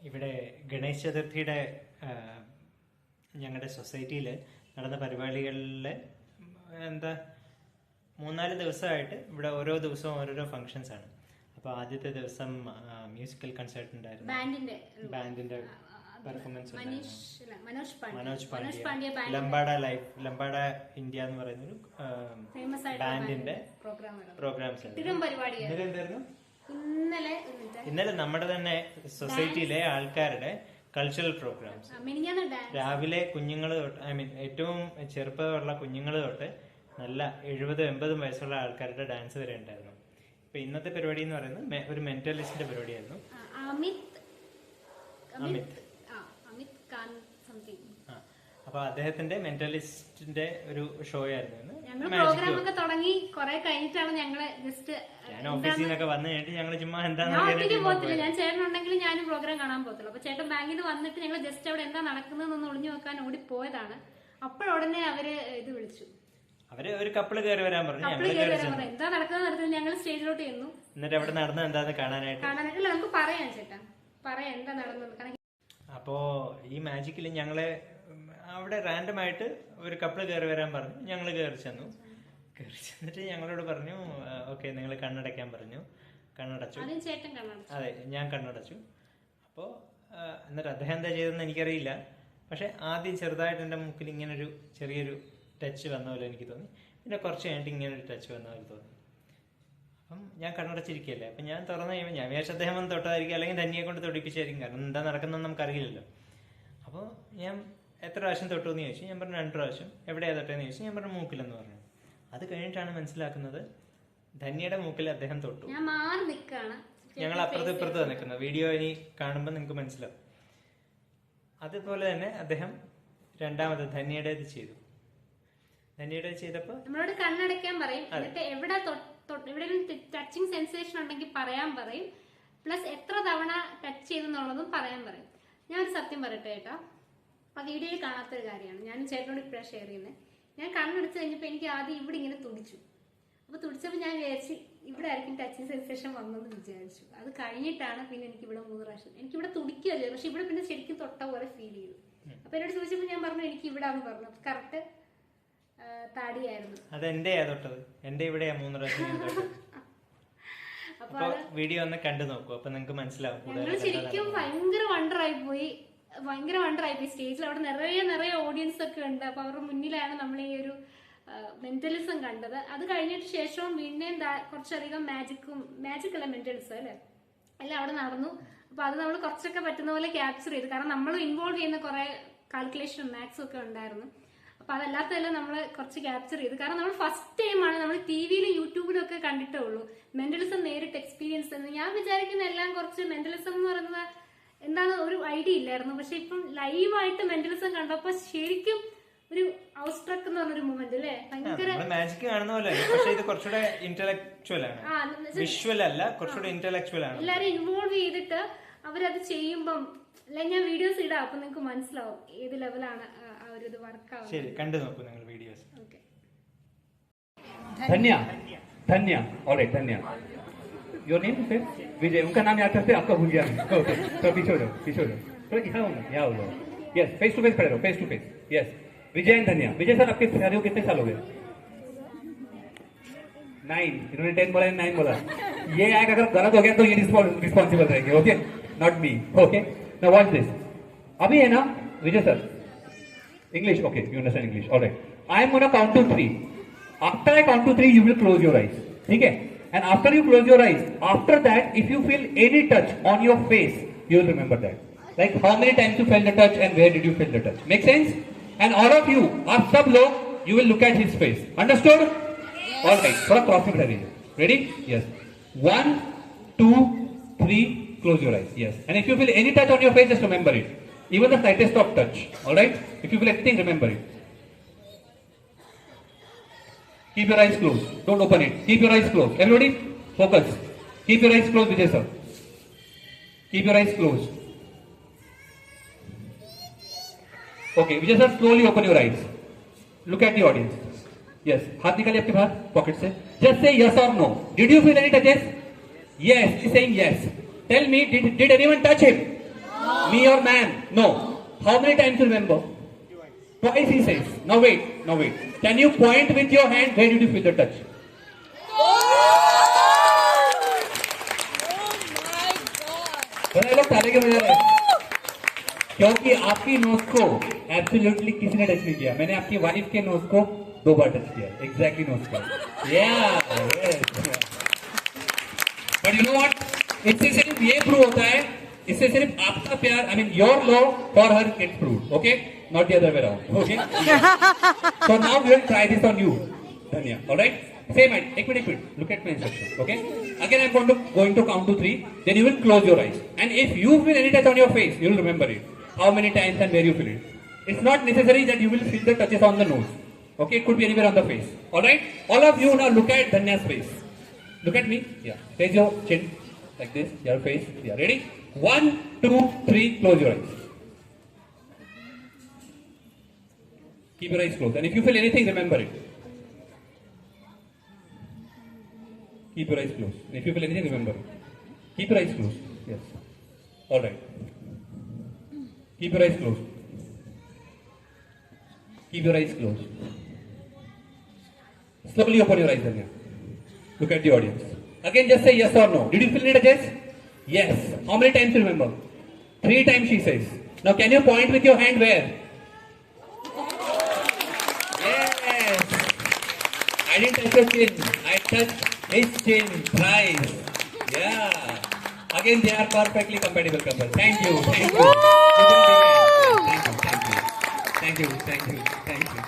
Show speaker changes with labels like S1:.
S1: ഇവിടെ ഗണേശ് ചതുർത്ഥിയുടെ ഞങ്ങളുടെ സൊസൈറ്റിയിൽ നടന്ന പരിപാടികളിൽ എന്താ 3-4 ദിവസമായിട്ട് ഇവിടെ ഓരോ ദിവസവും ഓരോരോ ഫങ്ഷൻസ് ആണ്. അപ്പോൾ ആദ്യത്തെ ദിവസം മ്യൂസിക്കൽ കൺസേർട്ട് ഉണ്ടായിരുന്നു, ബാൻഡിന്റെ പെർഫോമൻസ് മനോജ് പാണ്ഡ്യ, ലംബാഡ ഇന്ത്യ എന്ന് പറയുന്നൊരു ബാൻഡിന്റെ പ്രോഗ്രാംസ്. എന്തായിരുന്നു ഇന്നലെ നമ്മുടെ തന്നെ സൊസൈറ്റിയിലെ ആൾക്കാരുടെ കൾച്ചറൽ പ്രോഗ്രാംസ്. രാവിലെ കുഞ്ഞുങ്ങൾ തൊട്ട്, ഏറ്റവും ചെറുപ്പമുള്ള കുഞ്ഞുങ്ങൾ തൊട്ട് നല്ല 70-80 വയസ്സുള്ള ആൾക്കാരുടെ ഡാൻസ് വരെ ഉണ്ടായിരുന്നു. ഇപ്പൊ ഇന്നത്തെ പരിപാടി എന്ന് പറയുന്നത് ഒരു മെന്റലിസ്റ്റിന്റെ പരിപാടിയായിരുന്നു. അപ്പൊ അദ്ദേഹത്തിന്റെ മെന്റലിസ്റ്റിന്റെ ഒരു ഷോ ആയിരുന്നു.
S2: പ്രോഗ്രാം ഒക്കെ തുടങ്ങി കുറെ കഴിഞ്ഞിട്ടാണ് ഞങ്ങള് ജസ്റ്റ്
S1: ഞാൻ ഓഫീസിൽ നിന്നൊക്കെ വന്നു കഴിഞ്ഞിട്ട് ഞങ്ങള് ചുമ്മാ എന്താ
S2: പോകത്തില്ല. ഞാൻ ചേട്ടനുണ്ടെങ്കിൽ ഞാനും പ്രോഗ്രാം കാണാൻ പോകത്തുള്ളൂ. അപ്പൊ ചേട്ടൻ ബാങ്കിൽ നിന്ന് വന്നിട്ട് ഞങ്ങൾ ജസ്റ്റ് അവിടെ എന്താ നടക്കുന്നതെന്ന് ഒളിഞ്ഞു നോക്കാൻ ഓടി പോയതാണ്. അപ്പോഴുടനെ അവര് ഇത് വിളിച്ചു,
S1: അവര് ഒരു കപ്പിള് കയറി വരാൻ പറഞ്ഞു.
S2: എന്താ നടക്കുന്നത് ഞങ്ങൾ സ്റ്റേജിലോട്ട് ചെന്നു.
S1: എന്നിട്ട് അവിടെ നടന്നത് എന്താന്ന് കാണാനായിട്ട്
S2: നമുക്ക് പറയാം ചേട്ടാ, പറയാം എന്താ നടന്നത്.
S1: അപ്പോ ഈ മാജിക്കിൽ ഞങ്ങളെ അവിടെ റാൻഡം ആയിട്ട് ഒരു കപ്പിള് കയറി വരാൻ പറഞ്ഞു. ഞങ്ങൾ കയറി ചെന്നിട്ട് ഞങ്ങളോട് പറഞ്ഞു ഓക്കെ നിങ്ങൾ കണ്ണടയ്ക്കാൻ പറഞ്ഞു. കണ്ണടച്ചു. അതെ, ഞാൻ കണ്ണടച്ചു. അപ്പോൾ എന്നിട്ട് അദ്ദേഹം എന്താ ചെയ്തതെന്ന് എനിക്കറിയില്ല. പക്ഷെ ആദ്യം ചെറുതായിട്ട് എൻ്റെ മൂക്കിൽ ഇങ്ങനൊരു ചെറിയൊരു ടച്ച് വന്ന പോലെ എനിക്ക് തോന്നി. പിന്നെ കുറച്ച് കഴിഞ്ഞിട്ട് ഇങ്ങനൊരു ടച്ച് വന്ന പോലെ തോന്നി. അപ്പം ഞാൻ കണ്ണടച്ചിരിക്കുകയല്ലേ. അപ്പം ഞാൻ തുറന്നു കഴിയുമ്പോൾ ഞാൻ വിചാരിച്ച അദ്ദേഹം ഒന്ന് തൊട്ടതായിരിക്കും, അല്ലെങ്കിൽ ധന്യയെ കൊണ്ട് തൊടിപ്പിച്ചായിരിക്കും. കാരണം എന്താ നടക്കുന്നതെന്ന് നമുക്കറിയില്ലല്ലോ. അപ്പോൾ ഞാൻ എത്ര പ്രാവശ്യം തൊട്ടു എന്ന് ചോദിച്ചു. ഞാൻ പറഞ്ഞു 2 പ്രാവശ്യം. എവിടെയാ തൊട്ടേന്ന് ചോദിച്ചു. ഞാൻ പറഞ്ഞു മൂക്കിലെന്ന് പറഞ്ഞു. അത് കഴിഞ്ഞിട്ടാണ് മനസ്സിലാക്കുന്നത് ധന്യയുടെ മൂക്കിൽ അദ്ദേഹം തൊട്ടു. ഞങ്ങൾ അപ്പുറത്ത് ഇപ്പുറത്ത് നിൽക്കുന്നത്. വീഡിയോ ഇനി കാണുമ്പോൾ നിങ്ങൾക്ക് മനസ്സിലാവും. അതുപോലെ തന്നെ അദ്ദേഹം രണ്ടാമത് ധന്യയുടേത് ചെയ്തു. ധന്യയുടെ ചെയ്തപ്പോൾ
S2: നമ്മളോട് കണ്ണടയ്ക്കാൻ പറയും. എന്നിട്ട് എവിടെ ടച്ചിങ് സെൻസേഷൻ ഉണ്ടെങ്കിൽ പറയാൻ പറയും. പ്ലസ് എത്ര തവണ ടച്ച് ചെയ്തെന്നുള്ളതും പറയാൻ പറയും. ഞാൻ ഒരു സത്യം പറയട്ടെ കേട്ടോ, ആ വീഡിയോയിൽ കാണാത്തൊരു കാര്യമാണ്. ഞാൻ ചേട്ടനോട് ഇപ്പോഴാണ് ഷെയർ ചെയ്യുന്നത്. ഞാൻ കണ്ണടച്ച് കഴിഞ്ഞപ്പോൾ എനിക്ക് ആദ്യം ഇവിടെ ഇങ്ങനെ തുടിച്ചു. അപ്പൊ തുടിച്ചപ്പോൾ ഞാൻ വിചാരിച്ചു ഇവിടെ ആയിരിക്കും ടച്ചിങ് സെൻസേഷൻ വന്നെന്ന് വിചാരിച്ചു. അത് കഴിഞ്ഞിട്ടാണ് പിന്നെ എനിക്ക് ഇവിടെ 3 പ്രാവശ്യം എനിക്കിവിടെ തുടിക്കുകയല്ലേ, പക്ഷെ ഇവിടെ പിന്നെ ശരിക്കും തൊട്ട പോലെ ഫീൽ ചെയ്തു. അപ്പൊ എന്നോട് ചോദിച്ചപ്പോൾ ഞാൻ പറഞ്ഞു എനിക്ക് ഇവിടെ ആണെന്ന് പറഞ്ഞു. അപ്പൊ കറക്റ്റ് താടിയായിരുന്നു.
S1: അത് എന്റെ തൊട്ടത്, എന്റെ ഇവിടെയാ 3 പ്രാവശ്യം. അപ്പൊ വീഡിയോ ഒന്ന് കണ്ടു നോക്കൂ, അപ്പൊ നിങ്ങൾക്ക് മനസ്സിലാവും.
S2: ഞങ്ങൾ ശരിക്കും ഭയങ്കര വണ്ടറായി പോയി. സ്റ്റേജിൽ അവിടെ നിറയെ ഓഡിയൻസ് ഒക്കെ ഉണ്ട്. അപ്പൊ അവരുടെ മുന്നിലാണ് നമ്മൾ ഈ ഒരു മെന്റലിസം കണ്ടത്. അത് കഴിഞ്ഞിട്ട് ശേഷവും പിന്നെയും കുറച്ചധികം മാജിക്കല്ല മെന്റലിസം അല്ലെ എല്ലാം അവിടെ നടന്നു. അപ്പൊ അത് നമ്മൾ കുറച്ചൊക്കെ പറ്റുന്ന പോലെ ക്യാപ്ചർ ചെയ്തു. കാരണം നമ്മൾ ഇൻവോൾവ് ചെയ്യുന്ന കുറെ കാൽക്കുലേഷനും മാത്സും ഒക്കെ ഉണ്ടായിരുന്നു. അപ്പൊ അതല്ലാത്തതെല്ലാം നമ്മൾ കുറച്ച് ക്യാപ്ചർ ചെയ്തു. കാരണം നമ്മൾ ഫസ്റ്റ് ടൈമാണ് നമ്മൾ ടിവിയിലും യൂട്യൂബിലും ഒക്കെ കണ്ടിട്ടേ ഉള്ളൂ മെന്റലിസം നേരിട്ട് എക്സ്പീരിയൻസ് എന്ന്. ഞാൻ വിചാരിക്കുന്ന എല്ലാം കുറച്ച് മെന്റലിസം എന്ന് പറയുന്നത് എന്താന്ന് ഒരു ഐഡിയ ഇല്ലായിരുന്നു. പക്ഷെ ഇപ്പം ലൈവായിട്ട് മെന്റലിസം കണ്ടപ്പോ ശരിക്കും ഒരു ഔട്ട്സ്ട്രക്ക് എന്ന് പറഞ്ഞൊരു മൂവ്മെന്റ് അല്ലേ, ഭയങ്കര
S1: മാജിക് കാണുന്ന പോലെ. പക്ഷെ ഇത് കുറച്ചുകൂടെ ഇന്റലക്ച്വൽ ആണ്, വിഷ്വൽ അല്ല, കുറച്ചുകൂടെ ഇന്റലക്ച്വൽ ആണ്.
S2: എല്ലാരും ഇൻവോൾവ് ചെയ്തിട്ട് അവരത് ചെയ്യുമ്പം ഞാൻ വീഡിയോസ് ഇടാം, അപ്പൊ നിങ്ങൾക്ക് മനസ്സിലാവും ഏത് ലെവലാണ് ആ ഒരു ഇത് വർക്ക് ആവുന്നത്.
S1: ശരി, കണ്ടു നോക്കൂ നിങ്ങൾ വീഡിയോസ്.
S3: धन्या ऑलराइट धन्या योर नेम फिर विजय उनका नाम याद करते आपका भूल गया ओके तो पीछे हो तो यहाँ हो यस फेस टू फेस खड़े रहो face to face yes Vijay and Dhanya Vijay sir आपके शादी को कितने साल हो गए 9 इन्होंने 10 बोला 9 बोला ये अगर गलत हो गया तो ये रिस्पॉन्सिबल रहेंगे okay not me okay now watch this अभी है ना Vijay sir English okay you understand English alright I am gonna count to 3 after I count to 3 you will close your eyes ठीक है and after you close your eyes after that if you feel any touch on your face you will remember that like how many times you felt the touch and where did you feel the touch make sense and all of you आप सब लोग you will look at his face understood all right थोड़ा cross में खड़े रहिए ready yes 1 2 3 close your eyes yes and if you feel any touch on your face just remember it even the slightest of touch all right if you feel anything remember it keep your eyes closed don't open it keep your eyes closed everybody focus keep your eyes closed Vijay sir keep your eyes closed okay Vijay sir slowly open your eyes look at the audience yes हाथ निकालिए आपके बाहर pocket से just say yes or no did you feel any touches yes he's saying yes tell me did anyone touch him no Me or man? No. How many times you remember? Twice he says. Now wait. Can you point with your hand? Where did you feel the touch? लोग ताले के बजा रहे हैं क्योंकि आपकी knows को absolutely किसी ने टच नहीं किया. मैंने आपकी वाइफ के नोज को 2 बार टच किया. एग्जैक्टली नोज को. बट यू नो व्हाट, इससे सिर्फ ये प्रूव होता है, इससे सिर्फ आपका प्यार, I mean your love for her gets prove. Okay, not the other way around. Okay, so now we will try this on you. धन्या. Alright, same hand. एक minute. Look at my instructions. Okay. Again, I'm going to count to 3. Then you will close your eyes. And if you feel any touch on your face, you will remember it. How many times and where you feel it. It's not necessary that you will feel the touches on the nose. Okay. It could be anywhere on the face. All right. All of you now look at Dhanya's face. Look at me. Yeah. Raise your chin like this. Your face. Yeah. Ready? 1, 2, 3. Close your eyes. Keep your eyes closed. And if you feel anything, remember it. Keep your eyes closed. And if you feel anything, remember. Keep your eyes closed. Yes. All right. Keep your eyes closed. Keep your eyes closed. Slowly open your eyes, Danya. Look at the audience. Again, just say yes or no. Did you feel any touches? Yes. How many times you remember? 3 times she says. Now, can you point with your hand where? Yes. I didn't touch your chin. I touched his chin thrice. Yeah. Again, they are perfectly compatible couple. Thank you. Thank you. Thank you. Thank you. Thank you. Thank you.